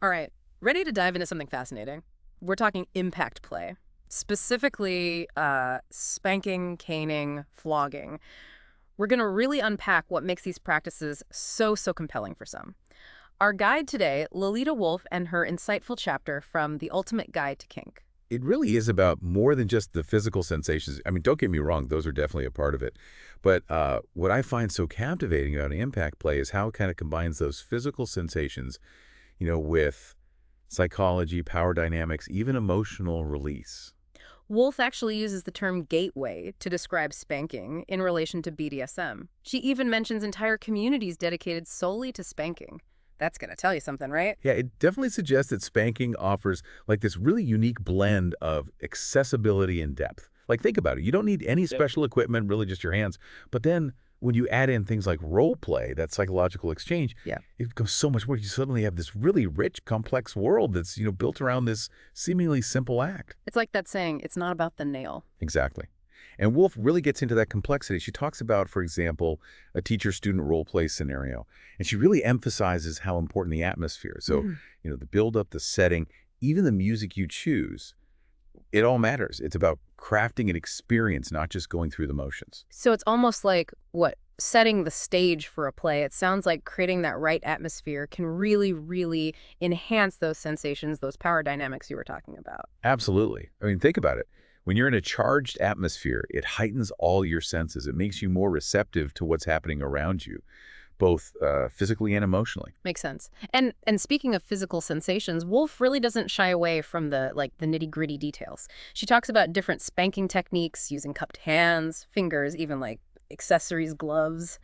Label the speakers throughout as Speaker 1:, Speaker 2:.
Speaker 1: All right, ready to dive into something fascinating? We're talking impact play, specifically spanking, caning, flogging. We're going to really unpack what makes these practices so compelling for some. Our guide today, Lolita Wolf and her insightful chapter from The Ultimate Guide to Kink.
Speaker 2: It really is about more than just the physical sensations. I mean, don't get me wrong, those are definitely a part of it. But what I find so captivating about impact play is how it kind of combines those physical sensations, with psychology, power dynamics, even emotional release.
Speaker 1: Wolf actually uses the term gateway to describe spanking in relation to BDSM. She even mentions entire communities dedicated solely to spanking. That's going to tell you something, right?
Speaker 2: Yeah, it definitely suggests that spanking offers like this really unique blend of accessibility and depth. Like think about it. You don't need any special equipment, really just your hands. But then when you add in things like role play, that psychological exchange,
Speaker 1: Yeah.
Speaker 2: it goes so much more. You suddenly have this really rich, complex world that's, built around this seemingly simple act.
Speaker 1: It's like that saying, it's not about the nail.
Speaker 2: Exactly. And Wolf really gets into that complexity. She talks about, for example, a teacher-student role play scenario, and she really emphasizes how important the atmosphere is. So, the build-up, the setting, even the music you choose, it all matters. It's about crafting an experience, not just going through the motions.
Speaker 1: So it's almost like setting the stage for a play. It sounds like creating that right atmosphere can really enhance those sensations, those power dynamics you were talking about.
Speaker 2: Absolutely. I mean, think about it. When you're in a charged atmosphere, it heightens all your senses. It makes you more receptive to what's happening around you, both physically and emotionally.
Speaker 1: Makes sense. And speaking of physical sensations, Wolf really doesn't shy away from the nitty-gritty details. She talks about different spanking techniques, using cupped hands, fingers, even like accessories, gloves,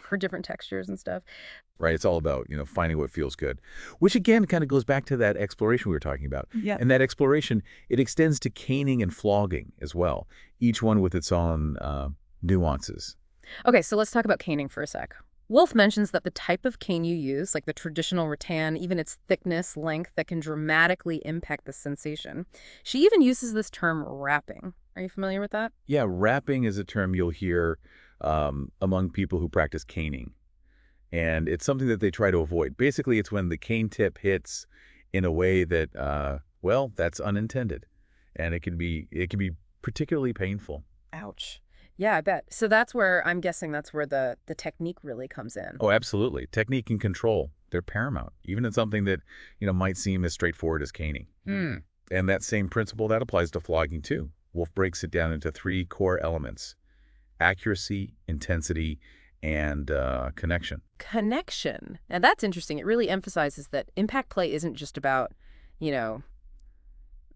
Speaker 1: for different textures and stuff.
Speaker 2: Right? It's all about, finding what feels good, which again kind of goes back to that exploration we were talking about.
Speaker 1: Yeah.
Speaker 2: And that exploration, it extends to caning and flogging as well, each one with its own nuances.
Speaker 1: Okay, so let's talk about caning for a sec. Wolf mentions that the type of cane you use, like the traditional rattan, even its thickness, length, that can dramatically impact the sensation. She even uses this term wrapping. Are you familiar with that?
Speaker 2: Yeah, wrapping is a term you'll hear among people who practice caning. And it's something that they try to avoid. Basically, it's when the cane tip hits in a way that, well, that's unintended. And it can be particularly painful.
Speaker 1: Ouch. Yeah, I bet. So I'm guessing that's where the technique really comes in.
Speaker 2: Oh, absolutely. Technique and control, they're paramount, even in something that, might seem as straightforward as caning. And that same principle, that applies to flogging too. Wolf breaks it down into three core elements: accuracy, intensity, and connection.
Speaker 1: Connection. And that's interesting. It really emphasizes that impact play isn't just about, you know,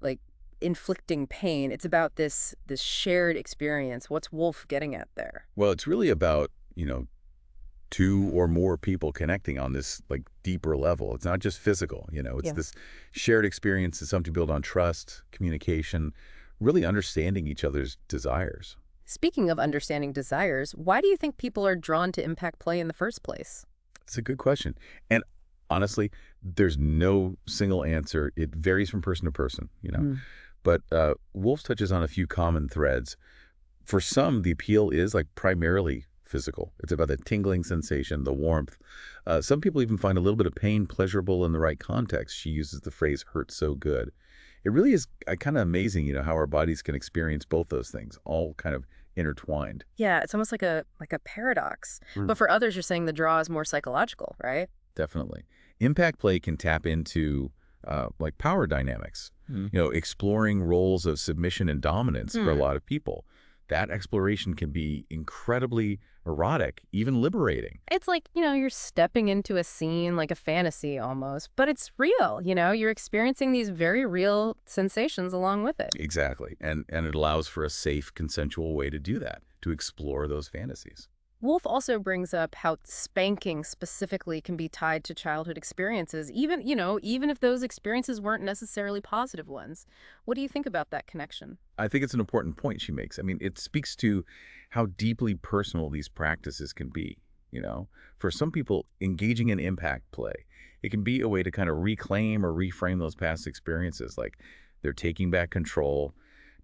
Speaker 1: like inflicting pain. It's about this shared experience. What's Wolf getting at there?
Speaker 2: Well, it's really about, two or more people connecting on this like deeper level. It's not just physical, it's
Speaker 1: Yeah.
Speaker 2: this shared experience. It's something built on trust, communication, really understanding each other's desires.
Speaker 1: Speaking of understanding desires, why do you think people are drawn to impact play in the first place?
Speaker 2: It's a good question. And honestly, there's no single answer. It varies from person to person.
Speaker 1: Mm.
Speaker 2: But Wolf touches on a few common threads. For some, the appeal is like primarily physical. It's about the tingling sensation, the warmth. Some people even find a little bit of pain pleasurable in the right context. She uses the phrase "hurt so good." It really is kind of amazing, how our bodies can experience both those things, all kind of intertwined.
Speaker 1: Yeah, it's almost like a paradox.
Speaker 2: Mm.
Speaker 1: But for others, you're saying the draw is more psychological, right?
Speaker 2: Definitely. Impact play can tap into like power dynamics, exploring roles of submission and dominance for a lot of people. That exploration can be incredibly erotic, even liberating.
Speaker 1: It's like, you're stepping into a scene like a fantasy almost, but it's real, you're experiencing these very real sensations along with it.
Speaker 2: Exactly. And it allows for a safe, consensual way to do that, to explore those fantasies.
Speaker 1: Wolf also brings up how spanking specifically can be tied to childhood experiences, even if those experiences weren't necessarily positive ones. What do you think about that connection?
Speaker 2: I think it's an important point she makes. I mean, it speaks to how deeply personal these practices can be. For some people, engaging in impact play, it can be a way to kind of reclaim or reframe those past experiences. Like they're taking back control,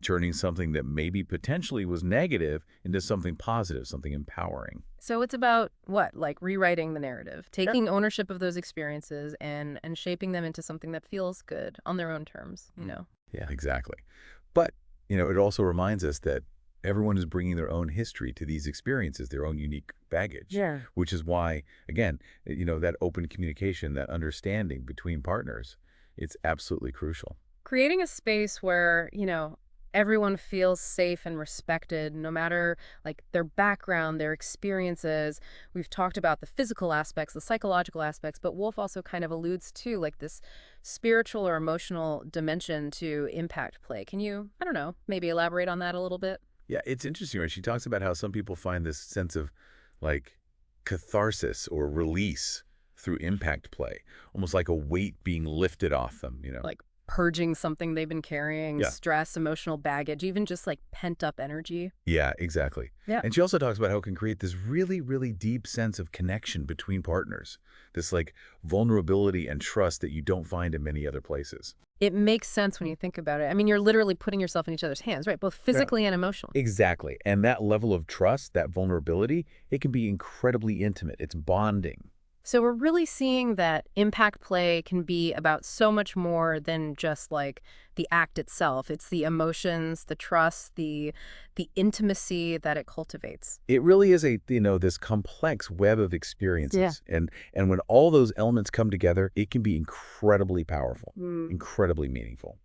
Speaker 2: turning something that maybe potentially was negative into something positive, something empowering.
Speaker 1: So it's about what? Like rewriting the narrative,
Speaker 2: Yeah.
Speaker 1: taking ownership of those experiences and shaping them into something that feels good on their own terms, you know?
Speaker 2: Yeah, exactly. But, it also reminds us that everyone is bringing their own history to these experiences, their own unique baggage.
Speaker 1: Yeah.
Speaker 2: Which is why, again, that open communication, that understanding between partners, it's absolutely crucial.
Speaker 1: Creating a space where, everyone feels safe and respected, no matter like their background, their experiences. We've talked about the physical aspects, the psychological aspects, but Wolf also kind of alludes to like this spiritual or emotional dimension to impact play. Can you, I don't know, maybe elaborate on that a little bit?
Speaker 2: Yeah, it's interesting, right? She talks about how some people find this sense of like catharsis or release through impact play, almost like a weight being lifted off them.
Speaker 1: Like purging something they've been carrying,
Speaker 2: Yeah.
Speaker 1: stress, emotional baggage, even just like pent up energy.
Speaker 2: Yeah, exactly.
Speaker 1: Yeah.
Speaker 2: And she also talks about how it can create this really, really deep sense of connection between partners, this like vulnerability and trust that you don't find in many other places.
Speaker 1: It makes sense when you think about it. I mean, you're literally putting yourself in each other's hands, right? Both physically and emotionally.
Speaker 2: Exactly. And that level of trust, that vulnerability, it can be incredibly intimate. It's bonding.
Speaker 1: So we're really seeing that impact play can be about so much more than just like the act itself. It's the emotions, the trust, the intimacy that it cultivates.
Speaker 2: It really is this complex web of experiences. And when all those elements come together, it can be incredibly powerful, incredibly meaningful.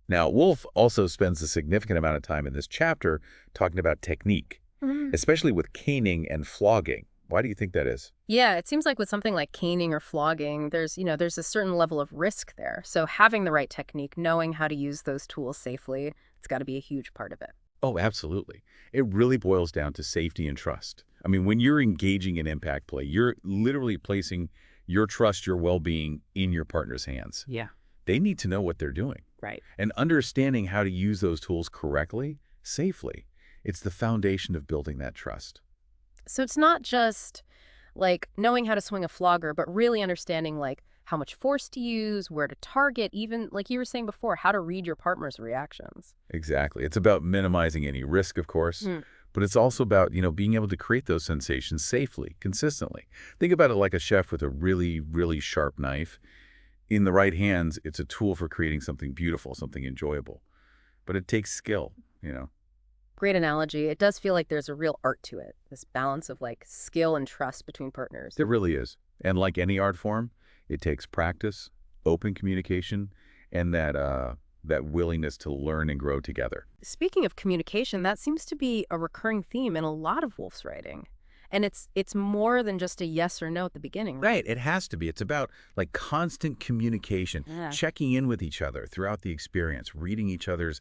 Speaker 2: Now, Wolf also spends a significant amount of time in this chapter talking about technique, especially with caning and flogging. Why do you think that is?
Speaker 1: Yeah, it seems like with something like caning or flogging, there's a certain level of risk there. So having the right technique, knowing how to use those tools safely, it's got to be a huge part of it.
Speaker 2: Oh, absolutely. It really boils down to safety and trust. I mean, when you're engaging in impact play, you're literally placing your trust, your well-being in your partner's hands.
Speaker 1: Yeah.
Speaker 2: They need to know what they're doing.
Speaker 1: Right.
Speaker 2: And understanding how to use those tools correctly, safely, it's the foundation of building that trust.
Speaker 1: So it's not just like knowing how to swing a flogger, but really understanding like how much force to use, where to target, even like you were saying before, how to read your partner's reactions.
Speaker 2: Exactly. It's about minimizing any risk, of course, but it's also about, being able to create those sensations safely, consistently. Think about it like a chef with a really, really sharp knife. In the right hands, it's a tool for creating something beautiful, something enjoyable. But it takes skill.
Speaker 1: Great analogy. It does feel like there's a real art to it, this balance of like skill and trust between partners.
Speaker 2: It really is. And like any art form, it takes practice, open communication, and that willingness to learn and grow together.
Speaker 1: Speaking of communication, that seems to be a recurring theme in a lot of Wolf's writing. And it's more than just a yes or no at the beginning, right?
Speaker 2: Right. It has to be. It's about like constant communication, checking in with each other throughout the experience, reading each other's,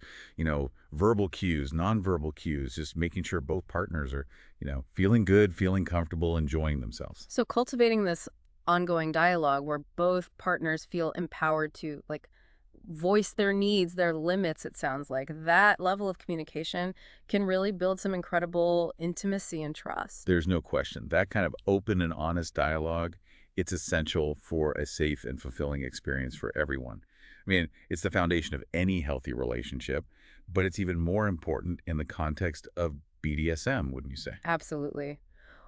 Speaker 2: verbal cues, nonverbal cues, just making sure both partners are, feeling good, feeling comfortable, enjoying themselves.
Speaker 1: So cultivating this ongoing dialogue where both partners feel empowered to like voice their needs, their limits, it sounds like. That level of communication can really build some incredible intimacy and trust.
Speaker 2: There's no question. That kind of open and honest dialogue, it's essential for a safe and fulfilling experience for everyone. I mean, it's the foundation of any healthy relationship, but it's even more important in the context of BDSM, wouldn't you say?
Speaker 1: Absolutely.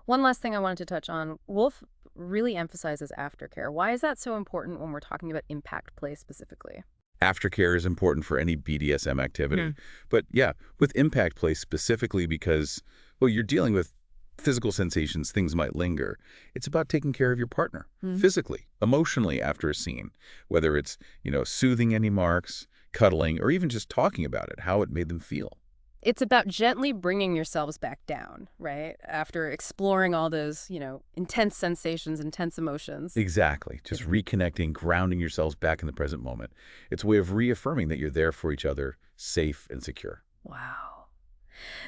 Speaker 1: One last thing I wanted to touch on. Wolf really emphasizes aftercare. Why is that so important when we're talking about impact play specifically?
Speaker 2: Aftercare is important for any BDSM activity. But yeah, with impact play specifically because, well, you're dealing with physical sensations, things might linger. It's about taking care of your partner physically, emotionally after a scene, whether it's, soothing any marks, cuddling, or even just talking about it, how it made them feel.
Speaker 1: It's about gently bringing yourselves back down, right? After exploring all those, intense sensations, intense emotions.
Speaker 2: Exactly. Just reconnecting, grounding yourselves back in the present moment. It's a way of reaffirming that you're there for each other, safe and secure.
Speaker 1: Wow.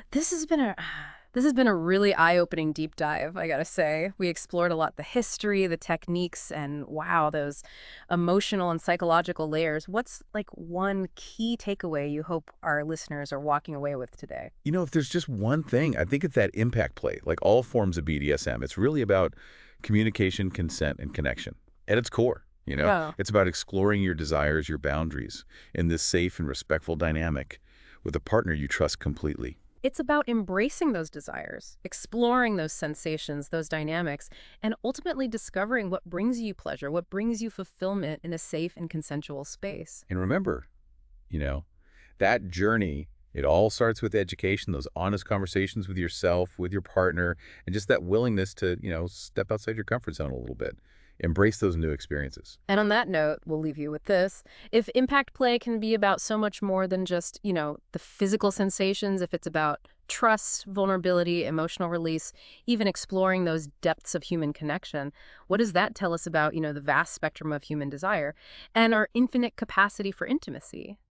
Speaker 1: This has been a really eye-opening deep dive, I gotta say. We explored a lot the history, the techniques, and wow, those emotional and psychological layers. What's like one key takeaway you hope our listeners are walking away with today?
Speaker 2: If there's just one thing, I think it's that impact play. Like all forms of BDSM, it's really about communication, consent, and connection at its core.
Speaker 1: Oh.
Speaker 2: It's about exploring your desires, your boundaries in this safe and respectful dynamic with a partner you trust completely.
Speaker 1: It's about embracing those desires, exploring those sensations, those dynamics, and ultimately discovering what brings you pleasure, what brings you fulfillment in a safe and consensual space.
Speaker 2: And remember, you know, that journey, it all starts with education, those honest conversations with yourself, with your partner, and just that willingness to, step outside your comfort zone a little bit. Embrace those new experiences.
Speaker 1: And on that note, we'll leave you with this. If impact play can be about so much more than just, the physical sensations, if it's about trust, vulnerability, emotional release, even exploring those depths of human connection, what does that tell us about, the vast spectrum of human desire and our infinite capacity for intimacy?